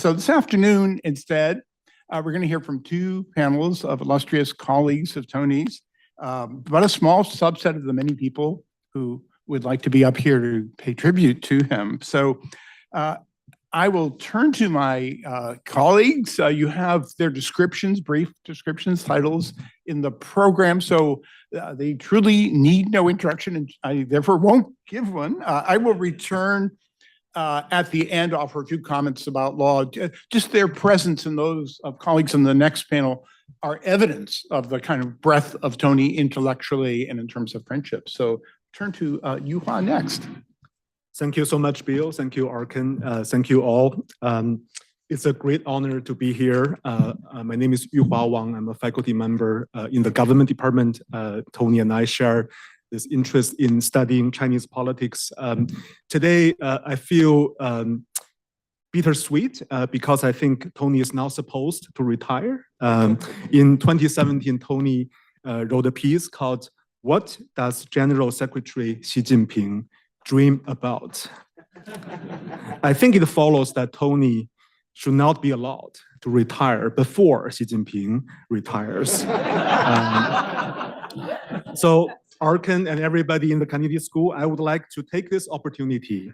So this afternoon, instead, we're going to hear from two panels of illustrious colleagues of Tony's, but a small subset of the many people who would like to be up here to pay tribute to him. So I will turn to my colleagues. You have their descriptions, brief descriptions, titles in the program, so they truly need no introduction, and I therefore won't give one. I will return at the end, offer a few comments about law. Just their presence and those of colleagues in the next panel are evidence of the kind of breadth of Tony intellectually and in terms of friendship. So turn to Yuhua next. Thank you so much, Bill. Thank you, Arkan. Thank you all. It's a great honor to be here. My name is Yuhua Wang. I'm a faculty member in the government department. Tony and I share this interest in studying Chinese politics. Today, I feel bittersweet because I think Tony is now supposed to retire. In 2017, Tony wrote a piece called "What Does General Secretary Xi Jinping Dream About?" I think it follows that Tony should not be allowed to retire before Xi Jinping retires. So Arkan and everybody in the Kennedy School, I would like to take this opportunity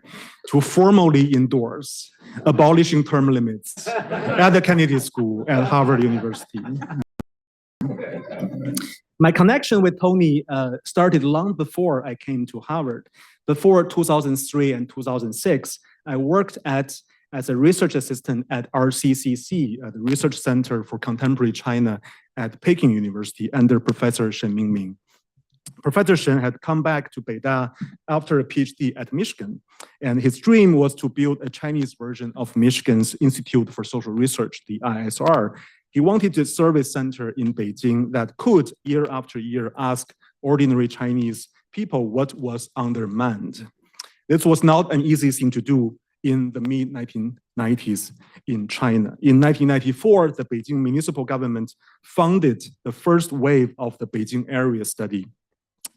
to formally endorse abolishing term limits at the Kennedy School at Harvard University. My connection with Tony started long before I came to Harvard. Before 2003 and 2006, I worked as a research assistant at RCCC, the Research Center for Contemporary China at Peking University under Professor Shen Mingming. Professor Shen had come back to Beida after a PhD at Michigan, and his dream was to build a Chinese version of Michigan's Institute for Social Research, the ISR. He wanted a service center in Beijing that could, year after year, ask ordinary Chinese people what was on their mind. This was not an easy thing to do in the mid-1990s in China. In 1994, the Beijing municipal government funded the first wave of the Beijing area study.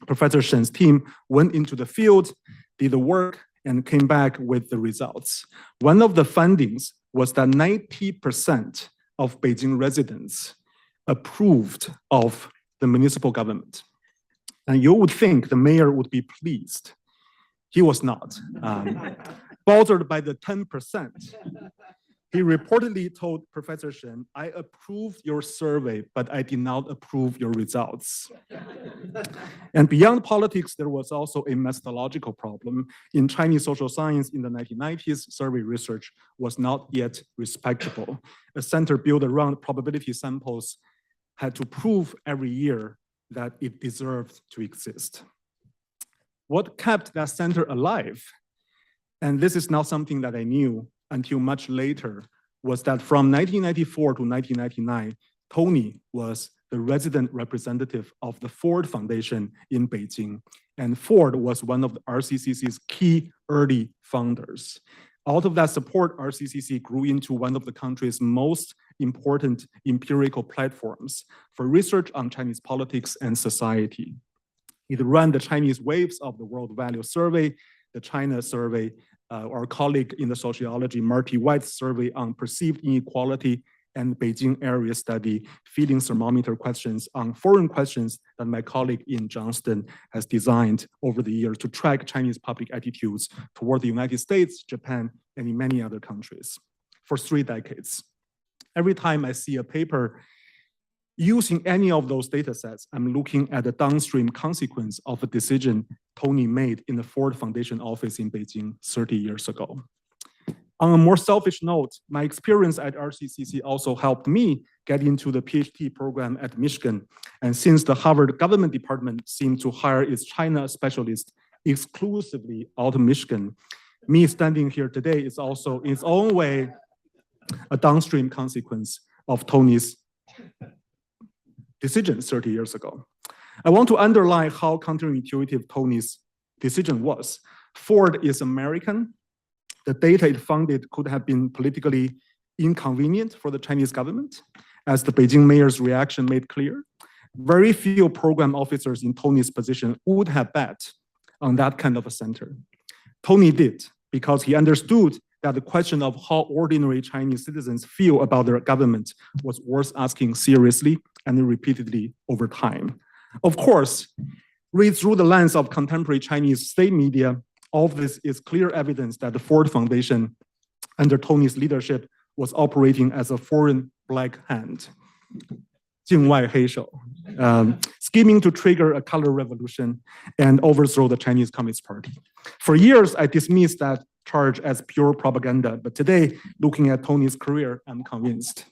Professor Shen's team went into the field, did the work, and came back with the results. One of the findings was that 90% of Beijing residents approved of the municipal government. And you would think the mayor would be pleased. He was not. Bothered by the 10%, he reportedly told Professor Shen, "I approved your survey, but I did not approve your results." And beyond politics, there was also a methodological problem. In Chinese social science in the 1990s, survey research was not yet respectable. A center built around probability samples had to prove every year that it deserved to exist. What kept that center alive, and this is not something that I knew until much later, was that from 1994 to 1999, Tony was the resident representative of the Ford Foundation in Beijing, and Ford was one of the RCCC's key early founders. Out of that support, RCCC grew into one of the country's most important empirical platforms for research on Chinese politics and society. It ran the Chinese waves of the World Value Survey, the China Survey, our colleague in the sociology, Marty White's survey on perceived inequality, and Beijing area study, feeding thermometer questions on foreign questions that my colleague in Johnston has designed over the years to track Chinese public attitudes toward the United States, Japan, and in many other countries for 3 decades. Every time I see a paper using any of those data sets, I'm looking at the downstream consequence of a decision Tony made in the Ford Foundation office in Beijing 30 years ago. On a more selfish note, my experience at RCCC also helped me get into the PhD program at Michigan. And since the Harvard government department seemed to hire its China specialist exclusively out of Michigan, me standing here today is also in its own way a downstream consequence of Tony's decision 30 years ago. I want to underline how counterintuitive Tony's decision was. Ford is American. The data it funded could have been politically inconvenient for the Chinese government, as the Beijing mayor's reaction made clear. Very few program officers in Tony's position would have bet on that kind of a center. Tony did, because he understood that the question of how ordinary Chinese citizens feel about their government was worth asking seriously and repeatedly over time. Of course, read through the lens of contemporary Chinese state media, all of this is clear evidence that the Ford Foundation, under Tony's leadership, was operating as a foreign black hand, 境外黑手, scheming to trigger a color revolution and overthrow the Chinese Communist Party. For years, I dismissed that charge as pure propaganda, but today, looking at Tony's career, I'm convinced.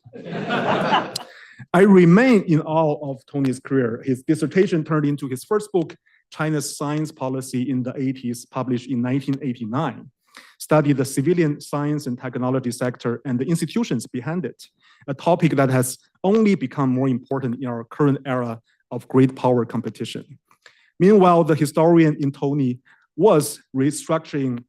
I remain in awe of Tony's career. His dissertation turned into his first book, China's Science Policy in the 80s, published in 1989, studied the civilian science and technology sector and the institutions behind it, a topic that has only become more important in our current era of great power competition. Meanwhile, the historian in Tony was reconstructing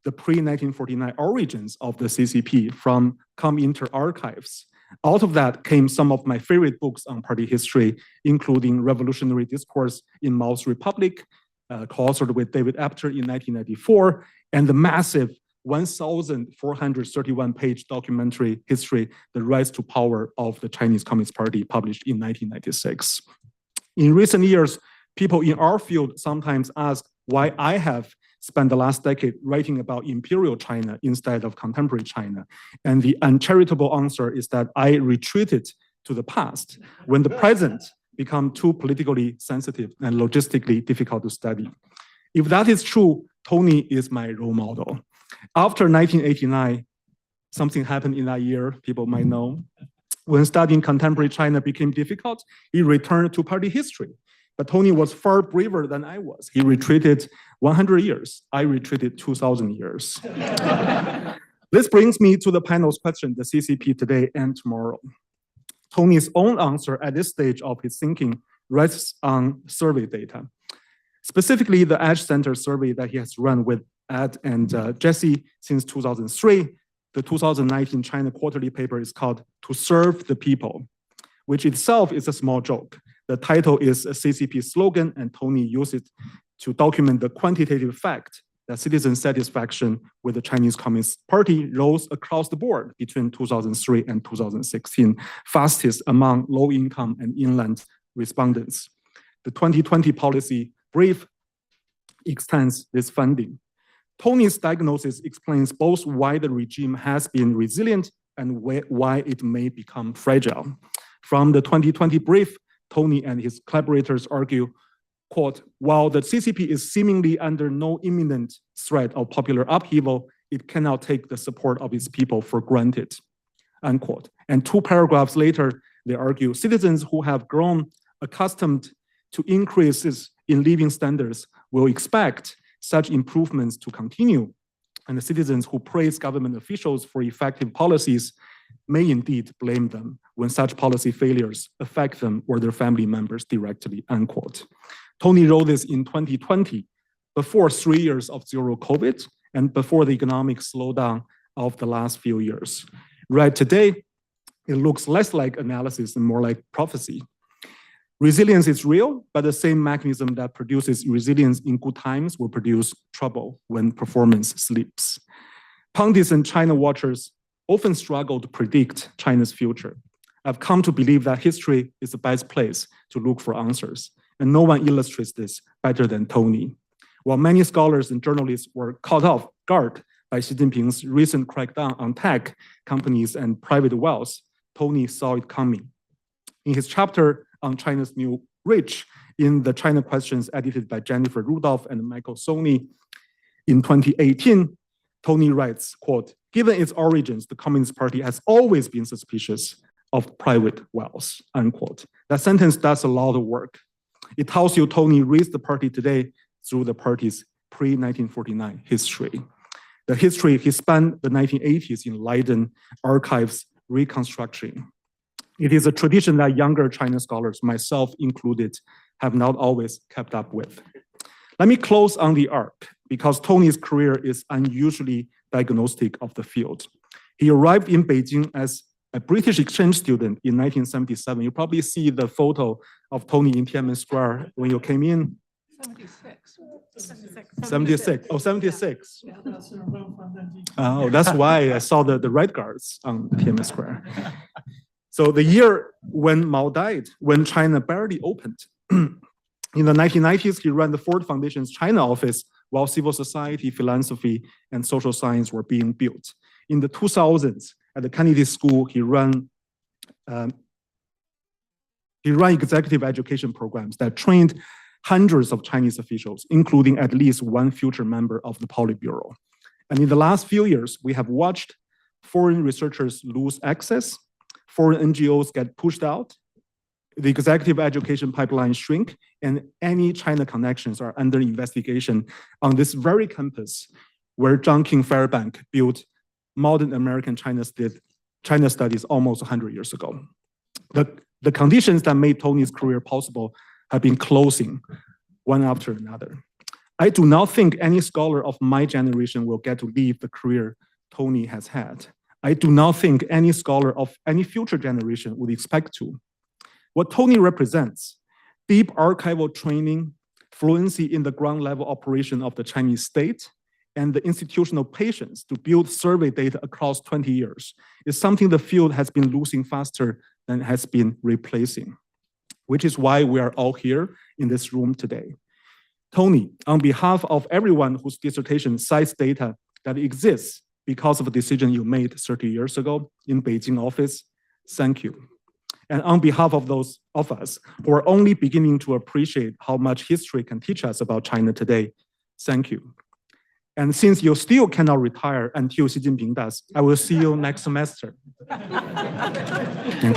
the pre-1949 origins of the CCP from Cominter archives. Out of that came some of my favorite books on party history, including Revolutionary Discourse in Mao's Republic, co-authored with David Apter in 1994, and the massive 1,431-page documentary history, The Rise to Power of the Chinese Communist Party, published in 1996. In recent years, people in our field sometimes ask why I have spent the last decade writing about imperial China instead of contemporary China. And the uncharitable answer is that I retreated to the past when the present become too politically sensitive and logistically difficult to study. If that is true, Tony is my role model. After 1989, something happened in that year, people might know. When studying contemporary China became difficult, he returned to party history. But Tony was far braver than I was. He retreated 100 years. I retreated 2,000 years. This brings me to the panel's question, the CCP today and tomorrow. Tony's own answer at this stage of his thinking rests on survey data. Specifically, the Edge Center survey that he has run with Ed and Jesse since 2003. The 2019 China quarterly paper is called To Serve the People, which itself is a small joke. The title is a CCP slogan, and Tony used it to document the quantitative fact that citizen satisfaction with the Chinese Communist Party rose across the board between 2003 and 2016, fastest among low-income and inland respondents. The 2020 policy brief extends this funding. Tony's diagnosis explains both why the regime has been resilient and why it may become fragile. From the 2020 brief, Tony and his collaborators argue, quote, while the CCP is seemingly under no imminent threat of popular upheaval, it cannot take the support of its people for granted, unquote. And 2 paragraphs later, they argue citizens who have grown accustomed to increases in living standards will expect such improvements to continue. And the citizens who praise government officials for effective policies may indeed blame them when such policy failures affect them or their family members directly, unquote. Tony wrote this in 2020, before 3 years of zero COVID and before the economic slowdown of the last few years. Right today, it looks less like analysis and more like prophecy. Resilience is real, but the same mechanism that produces resilience in good times will produce trouble when performance slips. Pundits and China watchers often struggle to predict China's future. I've come to believe that history is the best place to look for answers, and no one illustrates this better than Tony. While many scholars and journalists were caught off guard by Xi Jinping's recent crackdown on tech companies and private wealth, Tony saw it coming. In his chapter on China's new rich in the China Questions edited by Jennifer Rudolph and Michael Sony in 2018, Tony writes, quote, given its origins, the Communist Party has always been suspicious of private wealth, unquote. That sentence does a lot of work. It tells you Tony reads the party today through the party's pre-1949 history. The history he spent the 1980s in Leiden archives reconstructing. It is a tradition that younger China scholars, myself included, have not always kept up with. Let me close on the arc, because Tony's career is unusually diagnostic of the field. He arrived in Beijing as a British exchange student in 1977. You probably see the photo of Tony in Tiananmen Square when you came in. 76. 76. Oh, 76. Oh, that's why I saw the Red Guards on the Tiananmen Square. So the year when Mao died, when China barely opened, in the 1990s, he ran the Ford Foundation's China office while civil society, philosophy, and social science were being built. In the 2000s, at the Kennedy School, he ran executive education programs that trained hundreds of Chinese officials, including at least one future member of the Politburo. And in the last few years, we have watched foreign researchers lose access, foreign NGOs get pushed out, the executive education pipeline shrink, and any China connections are under investigation on this very campus where John King Fairbank built modern American China studies almost 100 years ago. The conditions that made Tony's career possible have been closing one after another. I do not think any scholar of my generation will get to live the career Tony has had. I do not think any scholar of any future generation would expect to. What Tony represents, deep archival training, fluency in the ground level operation of the Chinese state, and the institutional patience to build survey data across 20 years is something the field has been losing faster than it has been replacing, which is why we are all here in this room today. Tony, on behalf of everyone whose dissertation cites data that exists because of a decision you made 30 years ago in Beijing office, thank you. And on behalf of those of us who are only beginning to appreciate how much history can teach us about China today, thank you. And since you still cannot retire until Xi Jinping does, I will see you next semester. Thank you.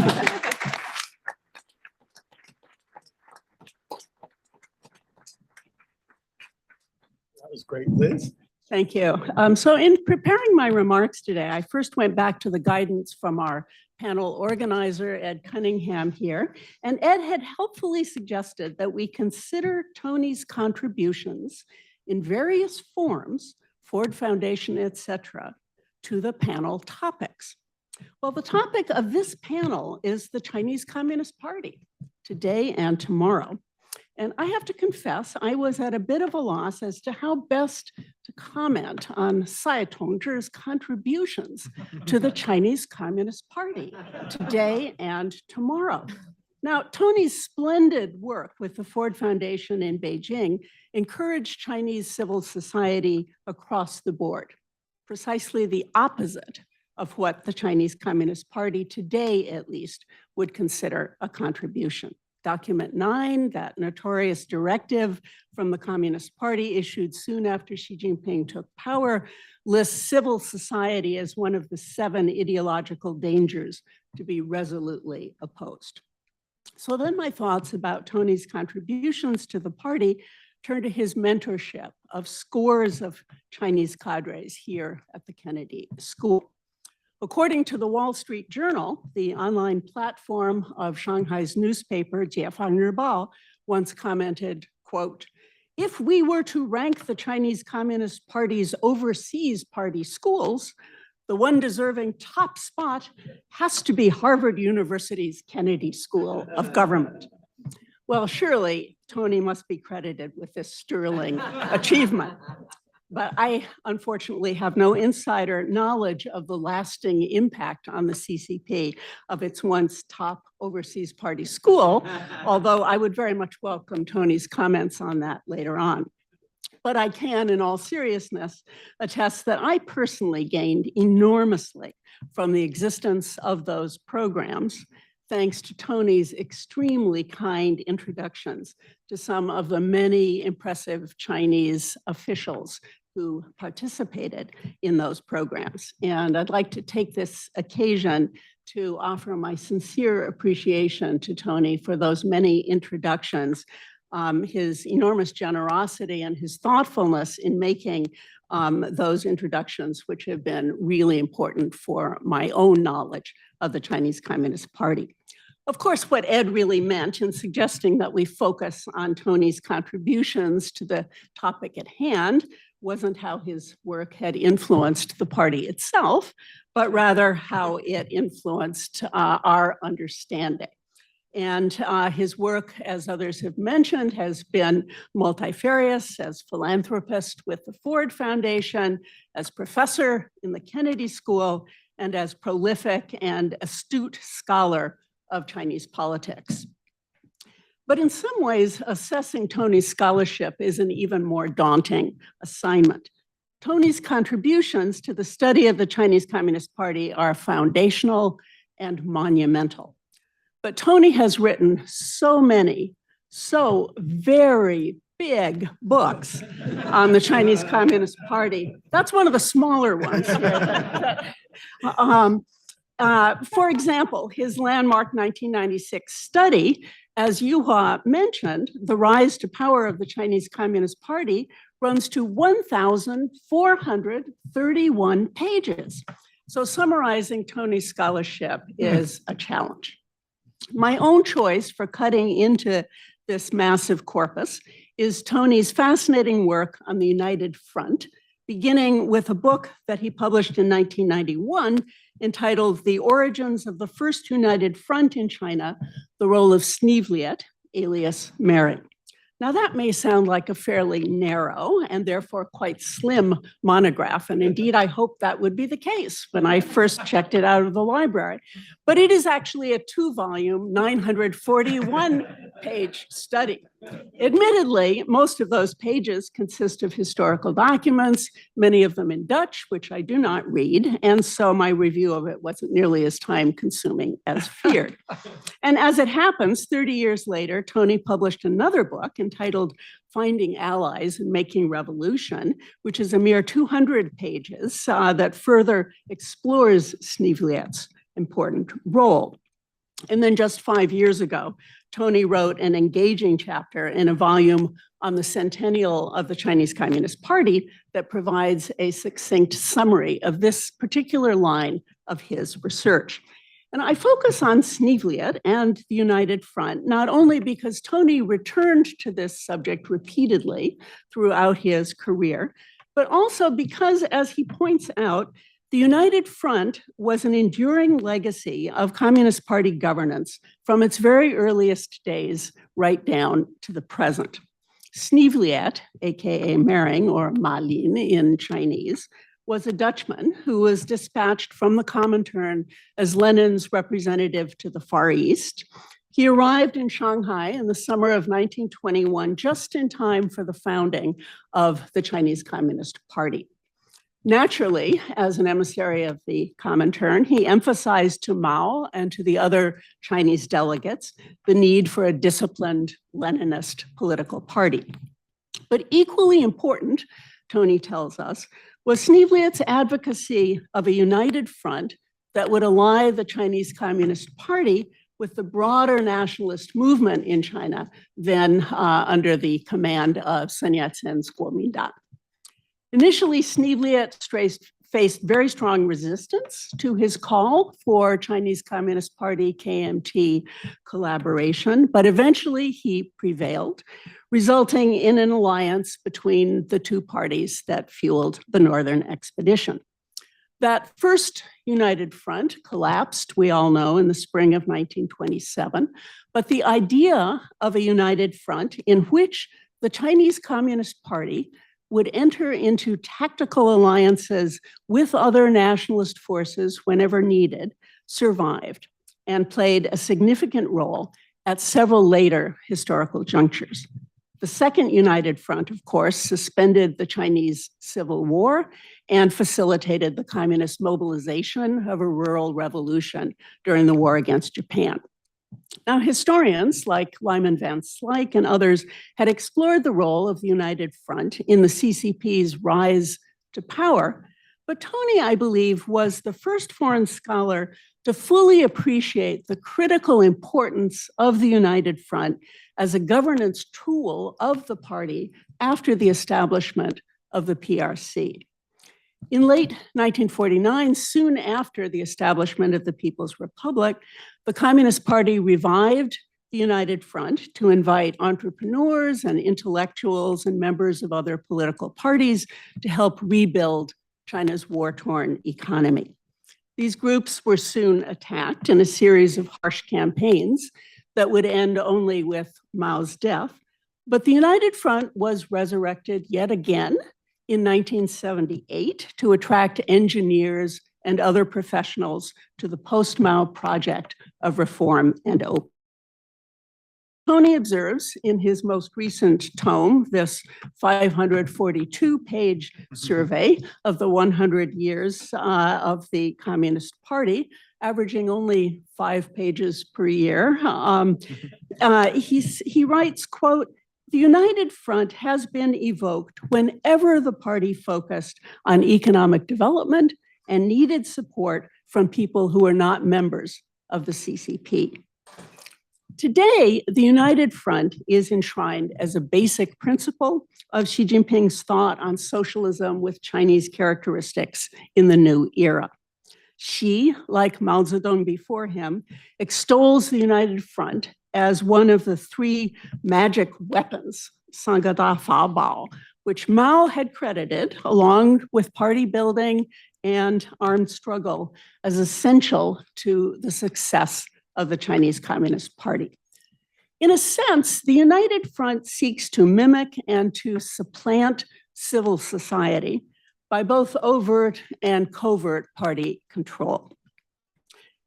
That was great, Liz. Thank you. So in preparing my remarks today, I first went back to the guidance from our panel organizer, Ed Cunningham here, and Ed had helpfully suggested that we consider Tony's contributions in various forms, Ford Foundation, et cetera, to the panel topics. Well, the topic of this panel is the Chinese Communist Party, today and tomorrow. And I have to confess, I was at a bit of a loss as to how best to comment on Tsai Tong-zhi's contributions to the Chinese Communist Party today and tomorrow. Now, Tony's splendid work with the Ford Foundation in Beijing encouraged Chinese civil society across the board, precisely the opposite of what the Chinese Communist Party today, at least, would consider a contribution. Document 9, that notorious directive from the Communist Party issued soon after Xi Jinping took power, lists civil society as one of the 7 ideological dangers to be resolutely opposed. So then my thoughts about Tony's contributions to the party turn to his mentorship of scores of Chinese cadres here at the Kennedy School. According to the Wall Street Journal, the online platform of Shanghai's newspaper, Jiefang Ribao, once commented, quote, "If we were to rank the Chinese Communist Party's overseas party schools, the one deserving top spot has to be Harvard University's Kennedy School of Government." Well, surely Tony must be credited with this sterling achievement. But I unfortunately have no insider knowledge of the lasting impact on the CCP of its once top overseas party school, although I would very much welcome Tony's comments on that later on. But I can, in all seriousness, attest that I personally gained enormously from the existence of those programs, thanks to Tony's extremely kind introductions to some of the many impressive Chinese officials who participated in those programs. And I'd like to take this occasion to offer my sincere appreciation to Tony for those many introductions, his enormous generosity and his thoughtfulness in making those introductions, which have been really important for my own knowledge of the Chinese Communist Party. Of course, what Ed really meant in suggesting that we focus on Tony's contributions to the topic at hand wasn't how his work had influenced the party itself, but rather how it influenced our understanding. And his work, as others have mentioned, has been multifarious as philanthropist with the Ford Foundation, as professor in the Kennedy School, and as prolific and astute scholar of Chinese politics. But in some ways, assessing Tony's scholarship is an even more daunting assignment. Tony's contributions to the study of the Chinese Communist Party are foundational and monumental. But Tony has written so many, so very big books on the Chinese Communist Party. That's one of the smaller ones here. For example, his landmark 1996 study, as Yuhua mentioned, The Rise to Power of the Chinese Communist Party, runs to 1,431 pages. So summarizing Tony's scholarship is a challenge. My own choice for cutting into this massive corpus is Tony's fascinating work on the United Front, beginning with a book that he published in 1991 entitled The Origins of the First United Front in China, the Role of Sneevliet, alias Mering. Now that may sound like a fairly narrow and therefore quite slim monograph, and indeed I hope that would be the case when I first checked it out of the library. But it is actually a 2-volume, 941-page study. Admittedly, most of those pages consist of historical documents, many of them in Dutch, which I do not read, and so my review of it wasn't nearly as time-consuming as feared. And as it happens, 30 years later, Tony published another book entitled Finding Allies and Making Revolution, which is a mere 200 pages that further explores Sneevliet's important role. And then just 5 years ago, Tony wrote an engaging chapter in a volume on the centennial of the Chinese Communist Party that provides a succinct summary of this particular line of his research. And I focus on Sneevliet and the United Front, not only because Tony returned to this subject repeatedly throughout his career, but also because, as he points out, the United Front was an enduring legacy of Communist Party governance from its very earliest days right down to the present. Sneevliet, aka Mering or Ma Lin in Chinese, was a Dutchman who was dispatched from the Comintern as Lenin's representative to the Far East. He arrived in Shanghai in the summer of 1921, just in time for the founding of the Chinese Communist Party. Naturally, as an emissary of the Comintern, he emphasized to Mao and to the other Chinese delegates the need for a disciplined Leninist political party. But equally important, Tony tells us, was Sneevliet's advocacy of a united front that would ally the Chinese Communist Party with the broader nationalist movement in China, then under the command of Sun Yat-sen's Kuomintang. Initially, Sneevliet faced very strong resistance to his call for Chinese Communist Party KMT collaboration, but eventually he prevailed, resulting in an alliance between the two parties that fueled the Northern Expedition. That first United Front collapsed, we all know, in the spring of 1927, but the idea of a united front in which the Chinese Communist Party would enter into tactical alliances with other nationalist forces whenever needed, survived and played a significant role at several later historical junctures. The Second United Front, of course, suspended the Chinese Civil War and facilitated the communist mobilization of a rural revolution during the war against Japan. Now, historians like Lyman Van Slyke and others had explored the role of the United Front in the CCP's rise to power, but Tony, I believe, was the first foreign scholar to fully appreciate the critical importance of the United Front as a governance tool of the party after the establishment of the PRC. In late 1949, soon after the establishment of the People's Republic, the Communist Party revived the United Front to invite entrepreneurs and intellectuals and members of other political parties to help rebuild China's war-torn economy. These groups were soon attacked in a series of harsh campaigns that would end only with Mao's death. But the United Front was resurrected yet again in 1978 to attract engineers and other professionals to the post-Mao project of reform and open. Tony observes in his most recent tome, this 542-page survey of the 100 years of the Communist Party, averaging only 5 pages per year. He writes, quote, "The United Front has been evoked whenever the party focused on economic development and needed support from people who are not members of the CCP. Today, the United Front is enshrined as a basic principle of Xi Jinping's thought on socialism with Chinese characteristics in the new era. Xi, like Mao Zedong before him, extols the United Front as one of the 3 magic weapons, Sangada Fa Bao, which Mao had credited, along with party building and armed struggle, as essential to the success of the Chinese Communist Party. In a sense, the United Front seeks to mimic and to supplant civil society by both overt and covert party control.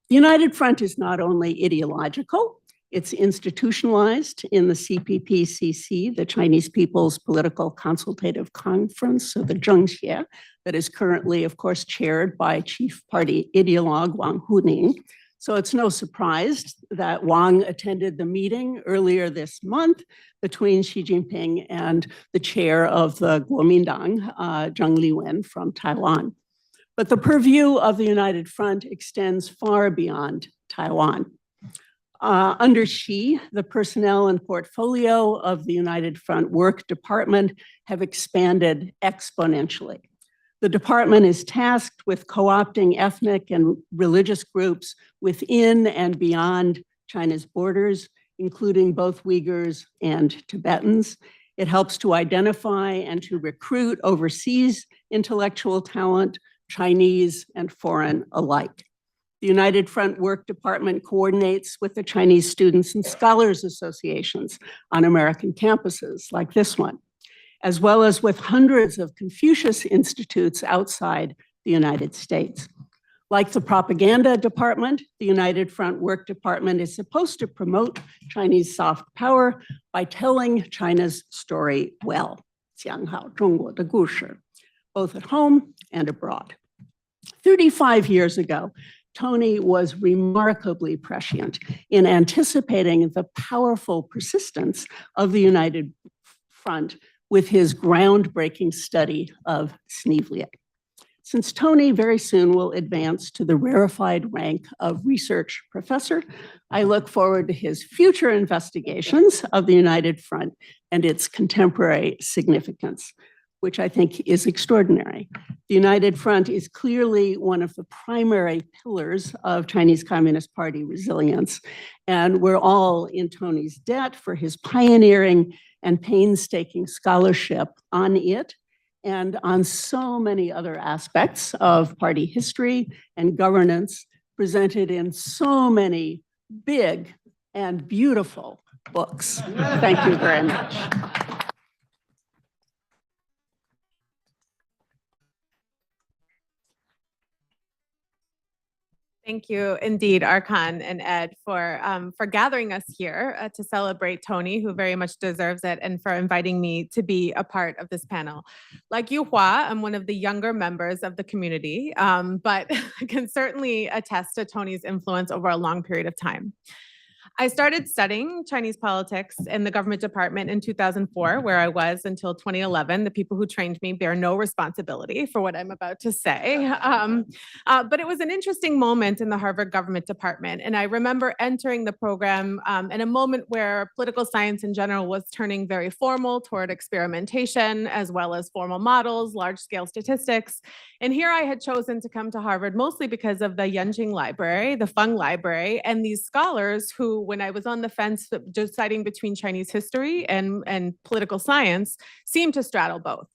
The United Front is not only ideological, it's institutionalized in the CPPCC, the Chinese People's Political Consultative Conference, so the Zhengxie, that is currently, of course, chaired by Chief Party ideologue Wang Huning. So it's no surprise that Wang attended the meeting earlier this month between Xi Jinping and the chair of the Kuomintang, Zhang Liwen from Taiwan. But the purview of the United Front extends far beyond Taiwan. Under Xi, the personnel and portfolio of the United Front Work Department have expanded exponentially. The department is tasked with co-opting ethnic and religious groups within and beyond China's borders, including both Uyghurs and Tibetans. It helps to identify and to recruit overseas intellectual talent, Chinese and foreign alike. The United Front Work Department coordinates with the Chinese Students and Scholars Associations on American campuses like this one, as well as with hundreds of Confucius Institutes outside the United States. Like the propaganda department, the United Front Work Department is supposed to promote Chinese soft power by telling China's story well, 讲好中国的故事, both at home and abroad. 35 years ago, Tony was remarkably prescient in anticipating the powerful persistence of the United Front with his groundbreaking study of Sneevliet. Since Tony very soon will advance to the rarefied rank of research professor, I look forward to his future investigations of the United Front and its contemporary significance, which I think is extraordinary. The United Front is clearly one of the primary pillars of Chinese Communist Party resilience, and we're all in Tony's debt for his pioneering and painstaking scholarship on it and on so many other aspects of party history and governance presented in so many big and beautiful books. Thank you very much. Thank you indeed, Arkan and Ed, for gathering us here to celebrate Tony, who very much deserves it, and for inviting me to be a part of this panel. Like you, Hua, I'm one of the younger members of the community, but I can certainly attest to Tony's influence over a long period of time. I started studying Chinese politics in the government department in 2004, where I was until 2011. The people who trained me bear no responsibility for what I'm about to say. But it was an interesting moment in the Harvard government department. And I remember entering the program in a moment where political science in general was turning very formal toward experimentation, as well as formal models, large-scale statistics. And here I had chosen to come to Harvard mostly because of the Yenjing Library, the Feng Library, and these scholars who, when I was on the fence deciding between Chinese history and political science, seemed to straddle both.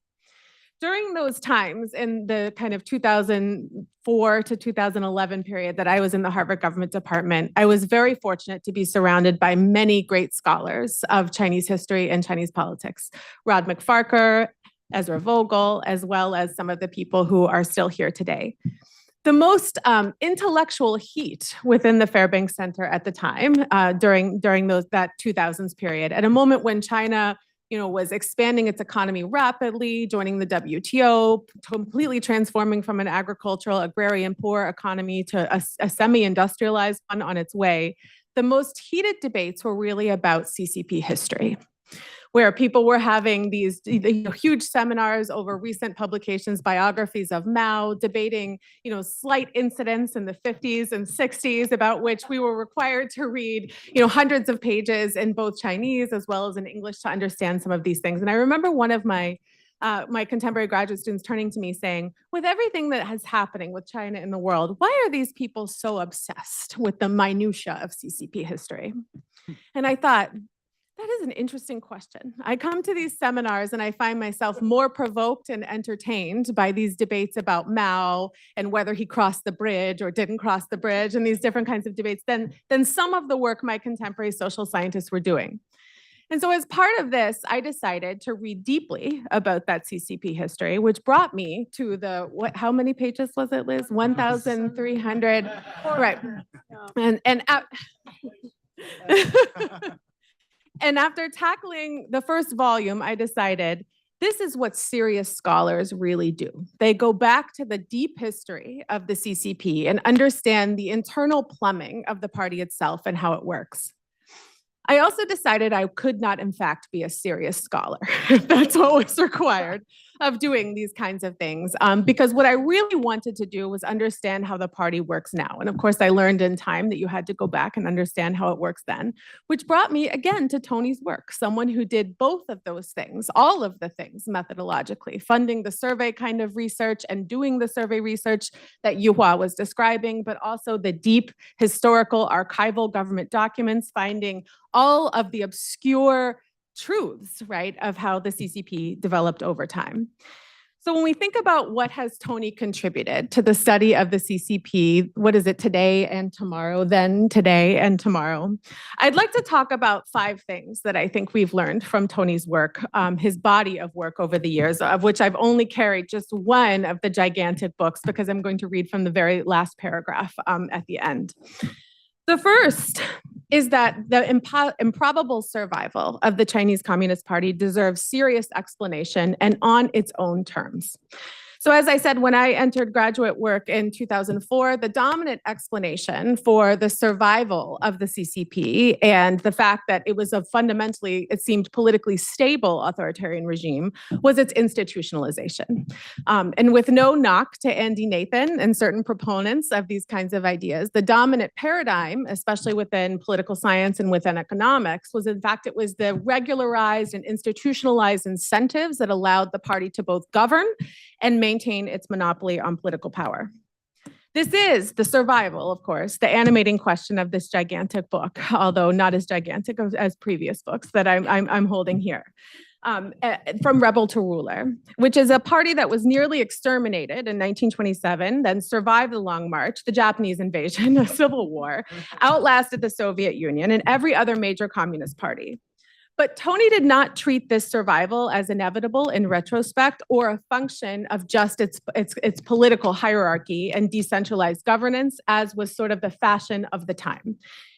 during those times in the kind of 2004 to 2011 period that I was in the Harvard Government Department, I was very fortunate to be surrounded by many great scholars of Chinese history and Chinese politics. Rod McFarker, Ezra Vogel, as well as some of the people who are still here today. The most intellectual heat within the Fairbanks Center at the time, during that 2000s period, at a moment when China was expanding its economy rapidly, joining the WTO, completely transforming from an agricultural, agrarian, poor economy to a semi-industrialized one on its way. The most heated debates were really about CCP history, where people were having these huge seminars over recent publications, biographies of Mao, debating slight incidents in the 50s and 60s about which we were required to read hundreds of pages in both Chinese as well as in English to understand some of these things. And I remember one of my contemporary graduate students turning to me saying, with everything that is happening with China in the world, why are these people so obsessed with the minutia of CCP history? And I thought, that is an interesting question. I come to these seminars and I find myself more provoked and entertained by these debates about Mao and whether he crossed the bridge or didn't cross the bridge and these different kinds of debates than some of the work my contemporary social scientists were doing. And so as part of this, I decided to read deeply about that CCP history, which brought me to how many pages was it, Liz? 1,300, right. And after tackling the first volume, I decided this is what serious scholars really do. They go back to the deep history of the CCP and understand the internal plumbing of the party itself and how it works. I also decided I could not, in fact, be a serious scholar. That's what was required of doing these kinds of things. Because what I really wanted to do was understand how the party works now. And of course, I learned in time that you had to go back and understand how it works then, which brought me again to Tony's work, someone who did both of those things, all of the things methodologically, funding the survey kind of research and doing the survey research that Yuhua was describing, but also the deep historical archival government documents, finding all of the obscure truths, right, of how the CCP developed over time. So when we think about what has Tony contributed to the study of the CCP, what is it today and tomorrow, then today and tomorrow, I'd like to talk about 5 things that I think we've learned from Tony's work, his body of work over the years, of which I've only carried just one of the gigantic books because I'm going to read from the very last paragraph at the end. The first is that the improbable survival of the Chinese Communist Party deserves serious explanation and on its own terms. So as I said, when I entered graduate work in 2004, the dominant explanation for the survival of the CCP and the fact that it was a fundamentally, it seemed politically stable authoritarian regime was its institutionalization. And with no knock to Andy Nathan and certain proponents of these kinds of ideas, the dominant paradigm, especially within political science and within economics, was in fact, it was the regularized and institutionalized incentives that allowed the party to both govern and maintain its monopoly on political power. This is the survival, of course, the animating question of this gigantic book, although not as gigantic as previous books that I'm holding here. From Rebel to Ruler, which is a party that was nearly exterminated in 1927, then survived the Long March, the Japanese invasion, a civil war, outlasted the Soviet Union and every other major communist party. But Tony did not treat this survival as inevitable in retrospect or a function of just its political hierarchy and decentralized governance, as was sort of the fashion of the time.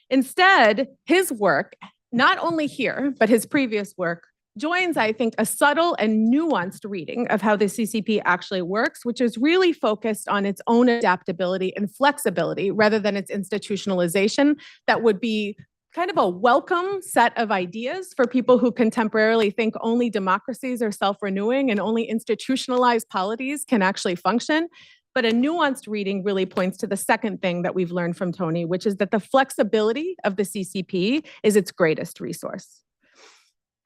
Instead, his work, not only here, but his previous work, joins, I think, a subtle and nuanced reading of how the CCP actually works, which is really focused on its own adaptability and flexibility rather than its institutionalization that would be kind of a welcome set of ideas for people who contemporarily think only democracies are self-renewing and only institutionalized polities can actually function. But a nuanced reading really points to the second thing that we've learned from Tony, which is that the flexibility of the CCP is its greatest resource.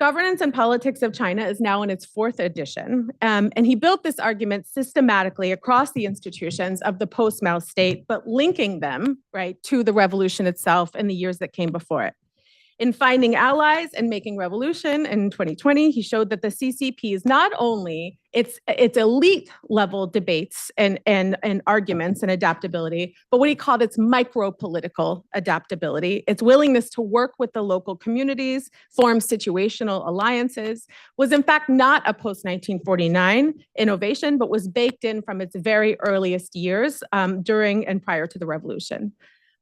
Governance and Politics of China is now in its 4th edition, and he built this argument systematically across the institutions of the post-Mao state, but linking them, right, to the revolution itself and the years that came before it. In Finding Allies and Making Revolution in 2020, he showed that the CCP is not only its elite level debates and arguments and adaptability, but what he called its micro-political adaptability, its willingness to work with the local communities, form situational alliances, was in fact not a post-1949 innovation, but was baked in from its very earliest years during and prior to the revolution.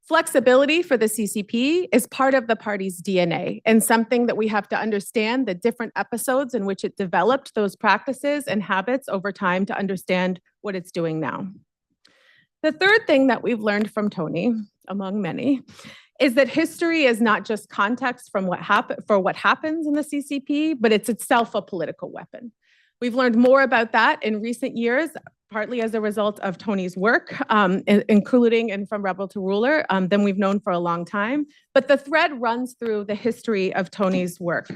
Flexibility for the CCP is part of the party's DNA and something that we have to understand the different episodes in which it developed those practices and habits over time to understand what it's doing now. The third thing that we've learned from Tony, among many, is that history is not just context for what happens in the CCP, but it's itself a political weapon. We've learned more about that in recent years, partly as a result of Tony's work, including and from Rebel to Ruler, than we've known for a long time. But the thread runs through the history of Tony's work,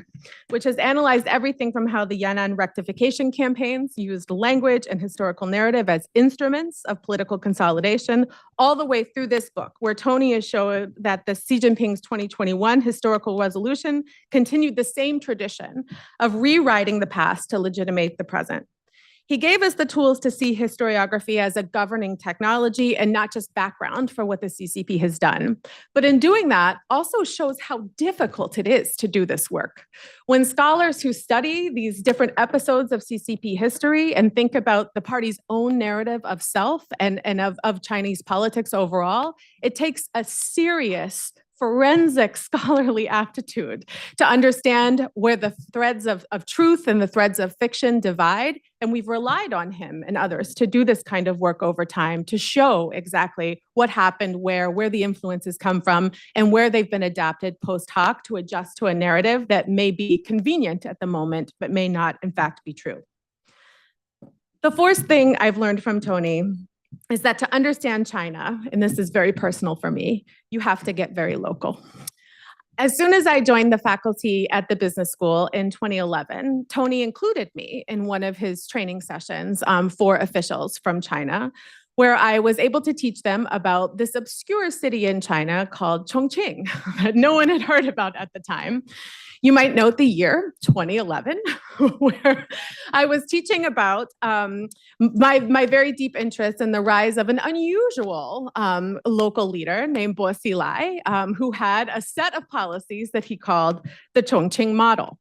which has analyzed everything from how the Yan'an rectification campaigns used language and historical narrative as instruments of political consolidation, all the way through this book, where Tony is showing that the Xi Jinping's 2021 historical resolution continued the same tradition of rewriting the past to legitimate the present. He gave us the tools to see historiography as a governing technology and not just background for what the CCP has done. But in doing that, also shows how difficult it is to do this work. When scholars who study these different episodes of CCP history and think about the party's own narrative of self and of Chinese politics overall, it takes a serious forensic scholarly aptitude to understand where the threads of truth and the threads of fiction divide. And we've relied on him and others to do this kind of work over time to show exactly what happened, where the influences come from, and where they've been adapted post hoc to adjust to a narrative that may be convenient at the moment, but may not in fact be true. The fourth thing I've learned from Tony is that to understand China, and this is very personal for me, you have to get very local. As soon as I joined the faculty at the business school in 2011, Tony included me in one of his training sessions for officials from China, where I was able to teach them about this obscure city in China called Chongqing that no one had heard about at the time. You might note the year 2011, where I was teaching about my very deep interest in the rise of an unusual local leader named Bo Xilai, who had a set of policies that he called the Chongqing model.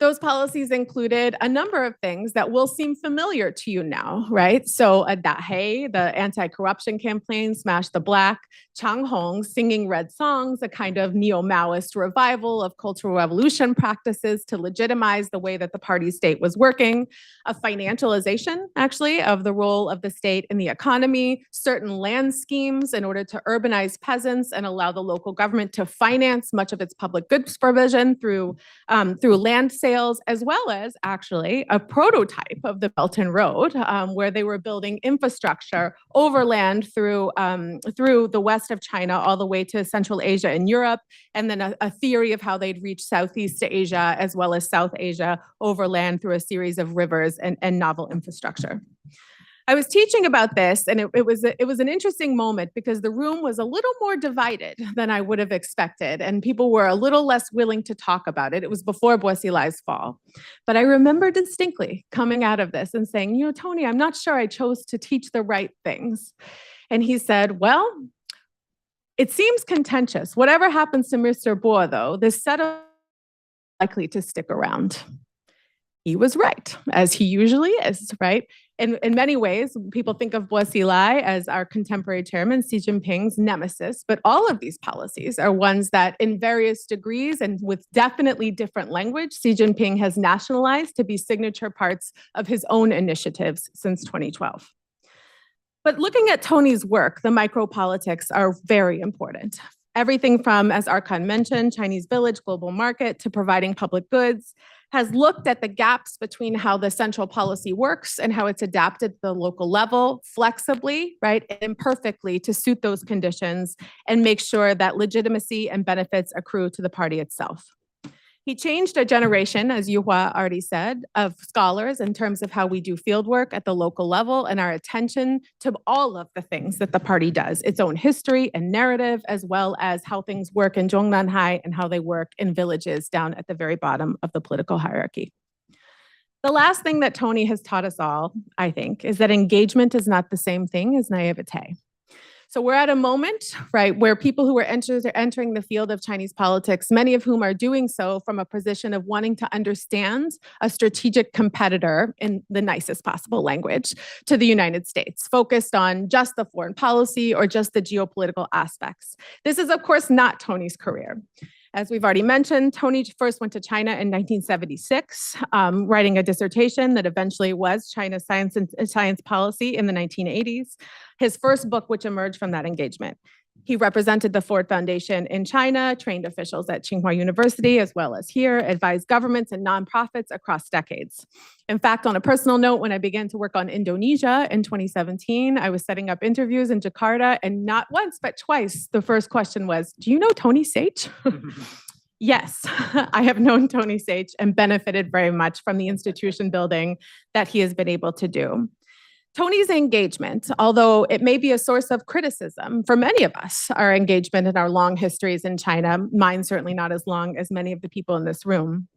Those policies included a number of things that will seem familiar to you now, right? So Dahei, the anti-corruption campaign, Smash the Black, Chang Hong singing red songs, a kind of neo-Maoist revival of Cultural Revolution practices to legitimize the way that the party state was working, a financialization, actually, of the role of the state in the economy, certain land schemes in order to urbanize peasants and allow the local government to finance much of its public goods provision through land sales, as well as actually a prototype of the Belt and Road, where they were building infrastructure overland through the west of China all the way to Central Asia and Europe, and then a theory of how they'd reach Southeast Asia as well as South Asia overland through a series of rivers and novel infrastructure. I was teaching about this, and it was an interesting moment because the room was a little more divided than I would have expected, and people were a little less willing to talk about it. It was before Bo Xilai's fall. But I remember distinctly coming out of this and saying, Tony, I'm not sure I chose to teach the right things. And he said, well, it seems contentious. Whatever happens to Mr. Bo, though, this setup is likely to stick around. He was right, as he usually is, right? In many ways, people think of Bo Xilai as our contemporary chairman, Xi Jinping's nemesis, but all of these policies are ones that in various degrees and with definitely different language, Xi Jinping has nationalized to be signature parts of his own initiatives since 2012. But looking at Tony's work, the micropolitics are very important. Everything from, as Arkan mentioned, Chinese village, global market, to providing public goods, has looked at the gaps between how the central policy works and how it's adapted to the local level flexibly, right, and imperfectly to suit those conditions and make sure that legitimacy and benefits accrue to the party itself. He changed a generation, as Yuhua already said, of scholars in terms of how we do fieldwork at the local level and our attention to all of the things that the party does, its own history and narrative, as well as how things work in Zhongnanhai and how they work in villages down at the very bottom of the political hierarchy. The last thing that Tony has taught us all, I think, is that engagement is not the same thing as naivete. So we're at a moment, right, where people who are entering the field of Chinese politics, many of whom are doing so from a position of wanting to understand a strategic competitor in the nicest possible language to the United States, focused on just the foreign policy or just the geopolitical aspects. This is, of course, not Tony's career. As we've already mentioned, Tony first went to China in 1976, writing a dissertation that eventually was China's science policy in the 1980s, his first book which emerged from that engagement. He represented the Ford Foundation in China, trained officials at Tsinghua University, as well as here, advised governments and nonprofits across decades. In fact, on a personal note, when I began to work on Indonesia in 2017, I was setting up interviews in Jakarta, and not once, but twice, the first question was, do you know Tony Saich? Yes, I have known Tony Saich and benefited very much from the institution building that he has been able to do. Tony's engagement, although it may be a source of criticism for many of us, our engagement and our long histories in China, mine certainly not as long as many of the people in this room,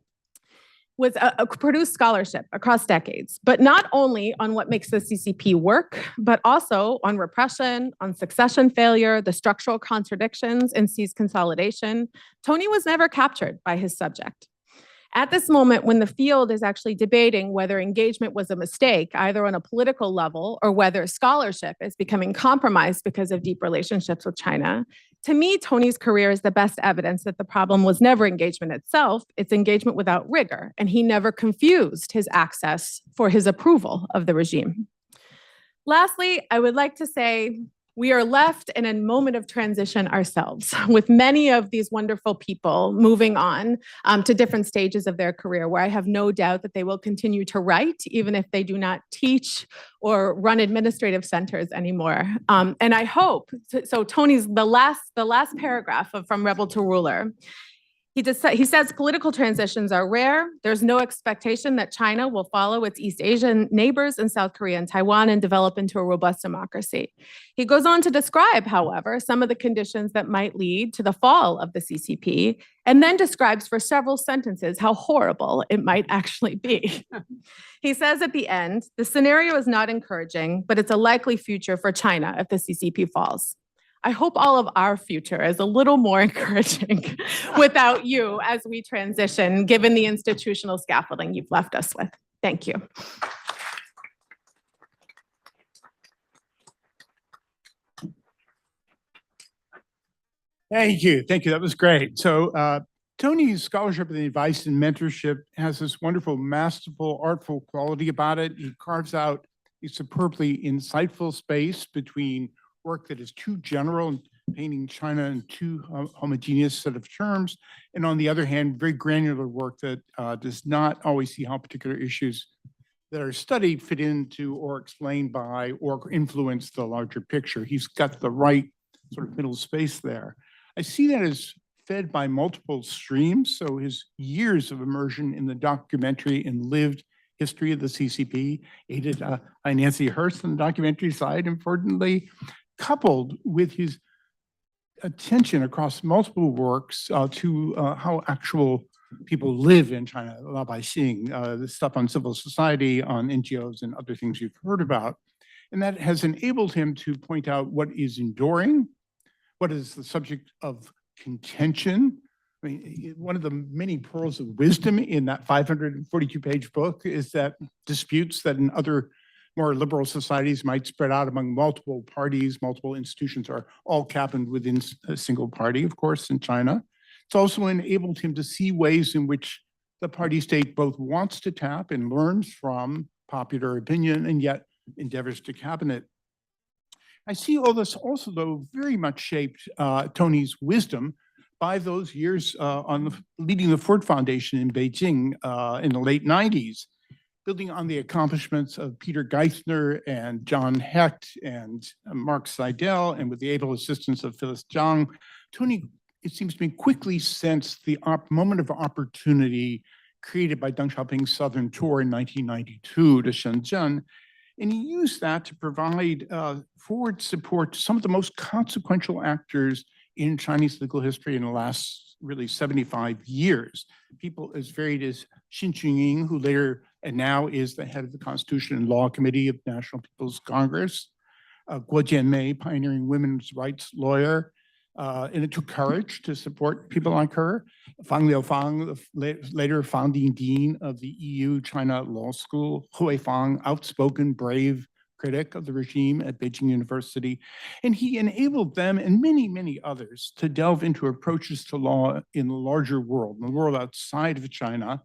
was produced scholarship across decades, but not only on what makes the CCP work, but also on repression, on succession failure, the structural contradictions in Xi's consolidation. Tony was never captured by his subject. At this moment, when the field is actually debating whether engagement was a mistake, either on a political level or whether scholarship is becoming compromised because of deep relationships with China, to me, Tony's career is the best evidence that the problem was never engagement itself, it's engagement without rigor, and he never confused his access for his approval of the regime. Lastly, I would like to say, we are left in a moment of transition ourselves, with many of these wonderful people moving on to different stages of their career, where I have no doubt that they will continue to write, even if they do not teach or run administrative centers anymore. And I hope, so Tony's the last paragraph from Rebel to Ruler. He says political transitions are rare. There's no expectation that China will follow its East Asian neighbors in South Korea and Taiwan and develop into a robust democracy. He goes on to describe, however, some of the conditions that might lead to the fall of the CCP, and then describes for several sentences how horrible it might actually be. He says at the end, the scenario is not encouraging, but it's a likely future for China if the CCP falls. I hope all of our future is a little more encouraging without you as we transition, given the institutional scaffolding you've left us with. Thank you. Thank you. Thank you. That was great. So Tony's scholarship and advice and mentorship has this wonderful, masterful, artful quality about it. He carves out a superbly insightful space between work that is too general and painting China in too homogeneous set of terms, and on the other hand, very granular work that does not always see how particular issues that are studied fit into or explained by or influence the larger picture. He's got the right sort of middle space there. I see that as fed by multiple streams, so his years of immersion in the documentary and lived history of the CCP, aided by Nancy Hurst on the documentary side, importantly, coupled with his attention across multiple works to how actual people live in China, Lao Baixing, the stuff on civil society, on NGOs and other things you've heard about. And that has enabled him to point out what is enduring, what is the subject of contention. I mean, one of the many pearls of wisdom in that 542-page book is that disputes that in other more liberal societies might spread out among multiple parties, multiple institutions are all cabined within a single party, of course, in China. It's also enabled him to see ways in which the party state both wants to tap and learns from popular opinion and yet endeavors to cabinet. I see all this also, though, very much shaped Tony's wisdom by those years leading the Ford Foundation in Beijing in the late 90s. Building on the accomplishments of Peter Geithner and John Hecht and Mark Seidel, and with the able assistance of Phyllis Zhang, Tony it seems to me, quickly sensed the moment of opportunity created by Deng Xiaoping's southern tour in 1992 to Shenzhen. And he used that to provide forward support to some of the most consequential actors in Chinese legal history in the last really 75 years. People as varied as Xin Chunying, who later and now is the head of the Constitution and Law Committee of the National People's Congress, Guo Jianmei, pioneering women's rights lawyer, and it took courage to support people like her. Fang Liufang, later founding dean of the EU-China Law School. Hui Fang, outspoken, brave critic of the regime at Beijing University. And he enabled them and many, many others to delve into approaches to law in the larger world, in the world outside of China.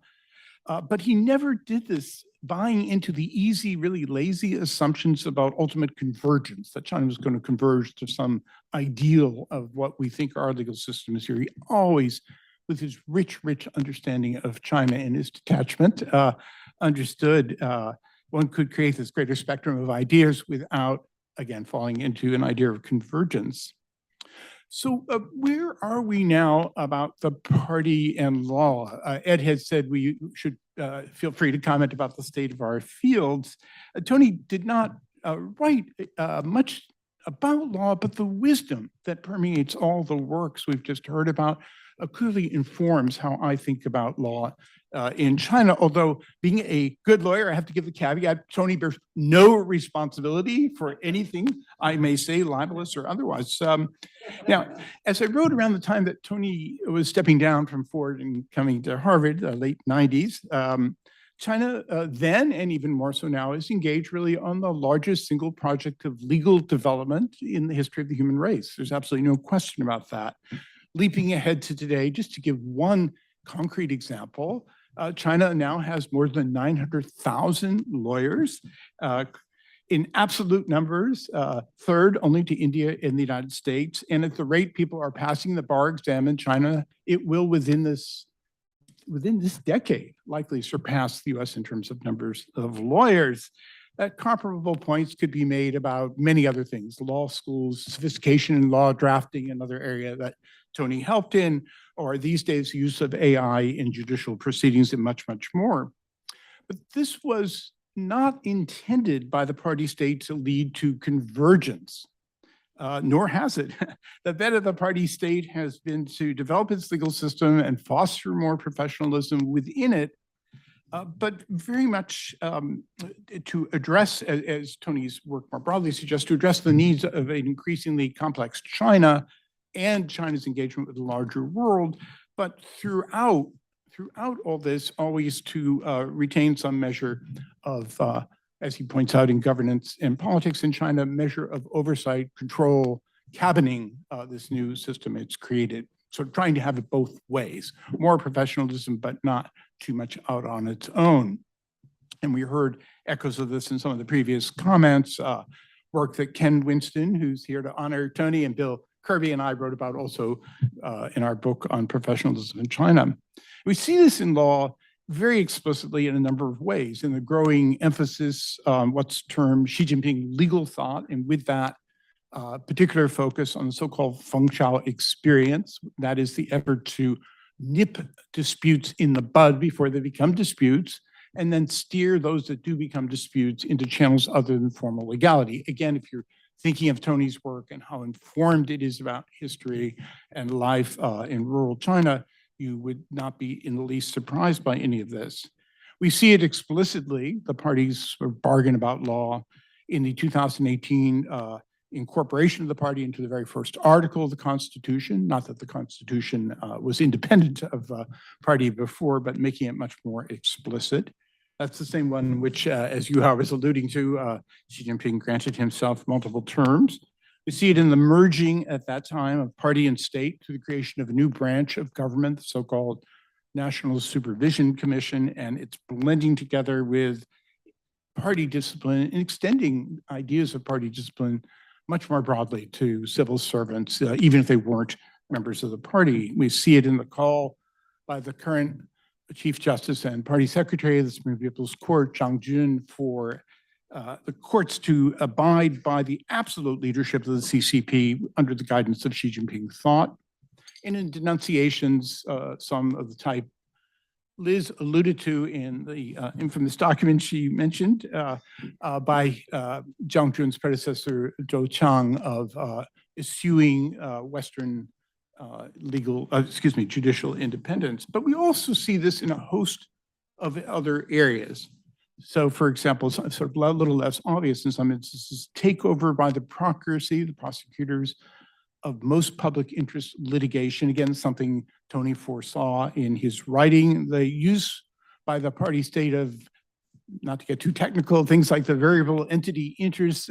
But he never did this buying into the easy, really lazy assumptions about ultimate convergence, that China was going to converge to some ideal of what we think our legal system is here. He always, with his rich, rich understanding of China and his detachment, understood one could create this greater spectrum of ideas without, again, falling into an idea of convergence. So where are we now about the party and law? Ed has said we should feel free to comment about the state of our fields. Tony did not write much about law, but the wisdom that permeates all the works we've just heard about clearly informs how I think about law in China. Although being a good lawyer, I have to give the caveat, Tony bears no responsibility for anything I may say, libelous or otherwise. Now, as I wrote around the time that Tony was stepping down from Ford and coming to Harvard, late 90s, China then, and even more so now, is engaged really on the largest single project of legal development in the history of the human race. There's absolutely no question about that. Leaping ahead to today, just to give one concrete example, China now has more than 900,000 lawyers. In absolute numbers, third only to India and the United States. And at the rate people are passing the bar exam in China, it will within this decade likely surpass the US in terms of numbers of lawyers. Comparable points could be made about many other things, law schools, sophistication in law drafting, another area that Tony helped in, or these days use of AI in judicial proceedings and much, much more. But this was not intended by the party state to lead to convergence, nor has it. The bet of the party state has been to develop its legal system and foster more professionalism within it, but very much to address, as Tony's work more broadly suggests, to address the needs of an increasingly complex China and China's engagement with the larger world, but throughout all this, always to retain some measure of, as he points out in governance and politics in China, measure of oversight, control, cabining this new system it's created. So trying to have it both ways, more professionalism, but not too much out on its own. And we heard echoes of this in some of the previous comments, work that Ken Winston, who's here to honor Tony, and Bill Kirby and I wrote about also in our book on professionalism in China. We see this in law very explicitly in a number of ways, in the growing emphasis on what's termed Xi Jinping legal thought, and with that, particular focus on the so-called Feng Shao experience, that is the effort to nip disputes in the bud before they become disputes, and then steer those that do become disputes into channels other than formal legality. Again, if you're thinking of Tony's work and how informed it is about history and life in rural China, you would not be in the least surprised by any of this. We see it explicitly, the parties bargain about law, in the 2018 incorporation of the party into the very first article of the Constitution. Not that the Constitution was independent of the party before, but making it much more explicit. That's the same one which, as Yuhao was alluding to, Xi Jinping granted himself multiple terms. We see it in the merging at that time of party and state through the creation of a new branch of government, the so-called National Supervision Commission, and it's blending together with party discipline and extending ideas of party discipline much more broadly to civil servants, even if they weren't members of the party. We see it in the call by the current Chief Justice and Party Secretary of the Supreme People's Court, Zhang Jun, for the courts to abide by the absolute leadership of the CCP under the guidance of Xi Jinping thought. and in denunciations, some of the type Liz alluded to in the infamous document she mentioned by Jiang Jun's predecessor, Zhou Qiang, of eschewing Western judicial independence. But we also see this in a host of other areas. So, for example, sort of a little less obvious in some instances, takeover by the prosecutors of most public interest litigation. Again, something Tony foresaw in his writing. The use by the party state of, not to get too technical, things like the variable entity interest,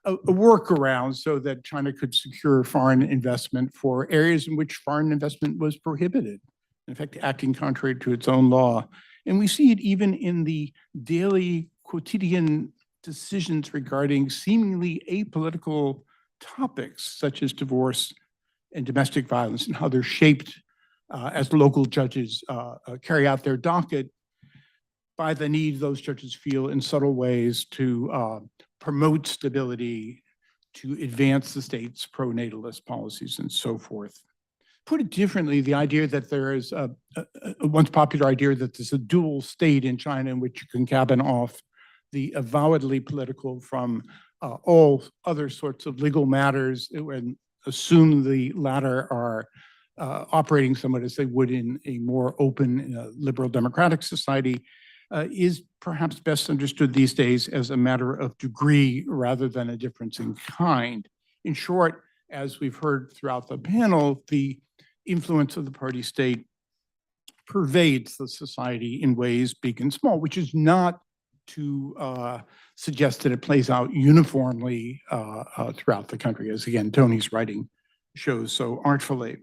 a workaround so that China could secure foreign investment for areas in which foreign investment was prohibited, in fact, acting contrary to its own law. And we see it even in the daily quotidian decisions regarding seemingly apolitical topics such as divorce and domestic violence, and how they're shaped as local judges carry out their docket by the need those judges feel in subtle ways to promote stability, to advance the state's pro-natalist policies and so forth. Put it differently, the idea that there is a once popular idea that there's a dual state in China in which you can cabin off the avowedly political from all other sorts of legal matters and assume the latter are operating somewhat as they would in a more open, liberal democratic society, is perhaps best understood these days as a matter of degree rather than a difference in kind. In short, as we've heard throughout the panel, the influence of the party state pervades the society in ways big and small, which is not to suggest that it plays out uniformly throughout the country, as again, Tony's writing shows so artfully.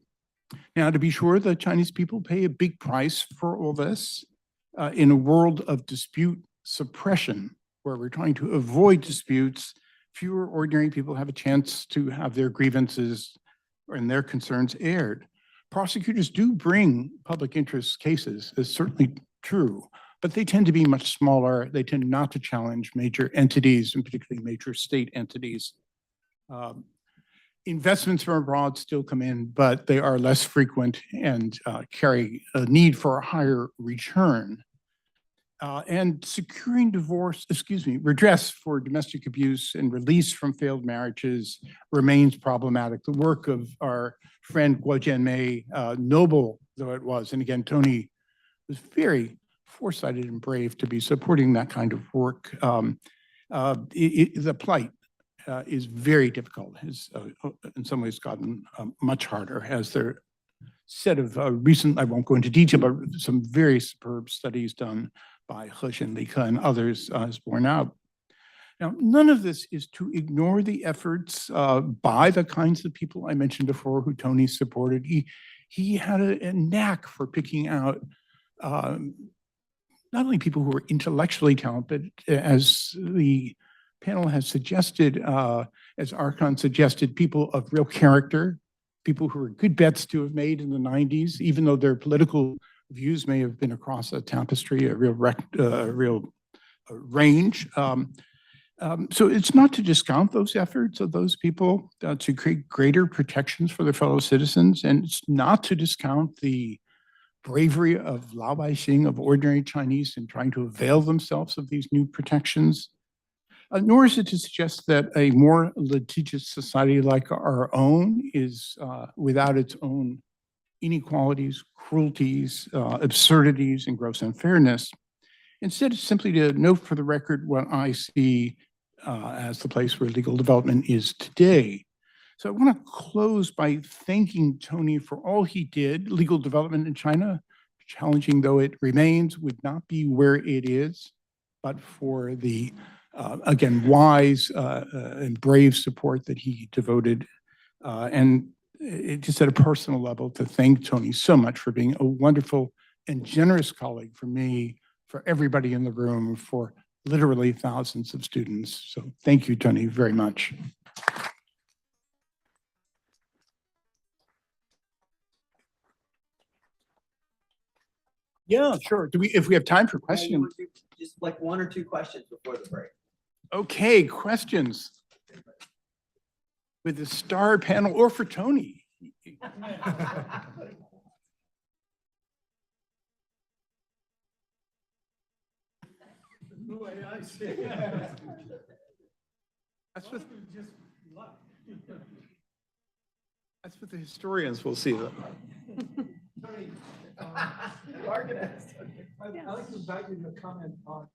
Now, to be sure, the Chinese people pay a big price for all this in a world of dispute suppression, where we're trying to avoid disputes. Fewer ordinary people have a chance to have their grievances and their concerns aired. Prosecutors do bring public interest cases, is certainly true, but they tend to be much smaller. They tend not to challenge major entities, and particularly major state entities. Investments from abroad still come in, but they are less frequent and carry a need for a higher return. And securing redress for domestic abuse and release from failed marriages remains problematic. The work of our friend Guo Jianmei, noble though it was, and again, Tony was very foresighted and brave to be supporting that kind of work. The plight is very difficult, has in some ways gotten much harder as their set of recent, I won't go into detail, but some very superb studies done by He Xin, Li Ke, and others has borne out. Now, none of this is to ignore the efforts by the kinds of people I mentioned before who Tony supported. He had a knack for picking out not only people who were intellectually talented, as the panel has suggested, as Archon suggested, people of real character, people who were good bets to have made in the 90s, even though their political views may have been across a tapestry, a real range. So it's not to discount those efforts of those people to create greater protections for their fellow citizens, and it's not to discount the bravery of Lao Baixing, of ordinary Chinese, in trying to avail themselves of these new protections. Nor is it to suggest that a more litigious society like our own is without its own inequalities, cruelties, absurdities, and gross unfairness. Instead, it's simply to note for the record what I see as the place where legal development is today. So I want to close by thanking Tony for all he did. Legal development in China, challenging though it remains, would not be where it is, but for the, again, wise and brave support that he devoted. And it just at a personal level to thank Tony so much for being a wonderful and generous colleague for me, for everybody in the room, for literally thousands of students. So thank you, Tony, very much. Yeah, sure. If we have time for questions. Just like one or two questions before the break. Okay, questions with the star panel or for Tony. I see. That's what, that's what the historians will see. Though. I'd like to invite you to comment on.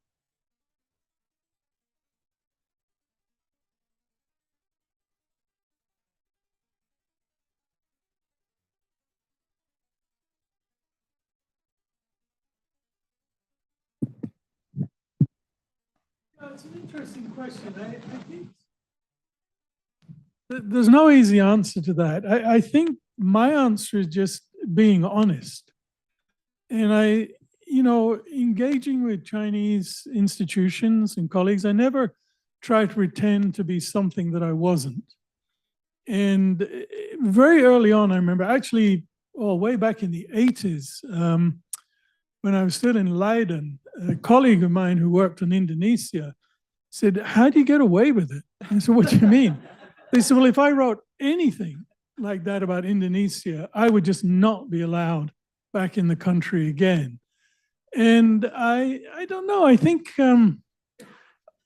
It's an interesting question. I think there's no easy answer to that. I think my answer is just being honest. And engaging with Chinese institutions and colleagues, I never try to pretend to be something that I wasn't. And very early on, I remember actually, way back in the 80s, when I was still in Leiden, a colleague of mine who worked in Indonesia said, "How do you get away with it?" I said, "What do you mean?" They said, "Well, if I wrote anything like that about Indonesia, I would just not be allowed back in the country again." And I don't know. I think I'm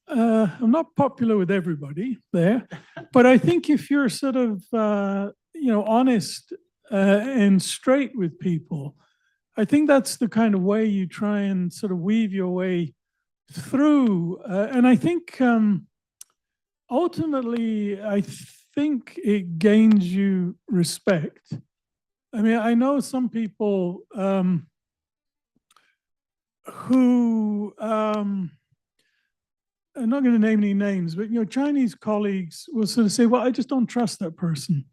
not popular with everybody there, but I think if you're sort of honest and straight with people, I think that's the kind of way you try and sort of weave your way through. And I think ultimately, I think it gains you respect. I mean, I know some people who, I'm not going to name any names, but, Chinese colleagues will sort of say, "Well, I just don't trust that person."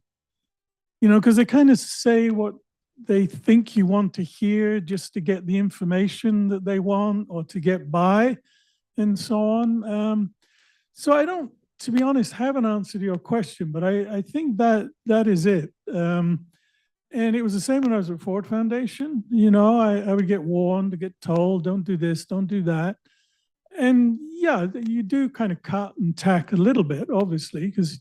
Because they kind of say what they think you want to hear just to get the information that they want or to get by and so on. So I don't, to be honest, have an answer to your question, but I think that is it. And it was the same when I was at Ford Foundation. I would get warned, to get told, don't do this, don't do that. And yeah, you do kind of cut and tack a little bit, obviously, because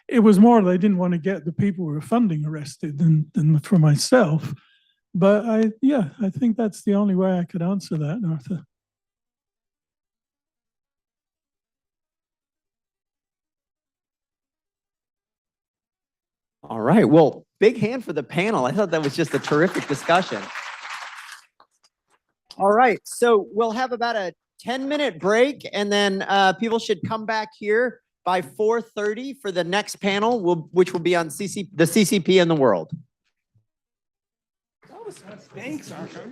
it was more they didn't want to get the people who were funding arrested than for myself. But I think that's the only way I could answer that, Arthur. All right. Well, big hand for the panel. I thought that was just a terrific discussion. All right. So we'll have about a 10-minute break, and then people should come back here by 4:30 for the next panel, which will be on the CCP and the world. Thanks, Arthur.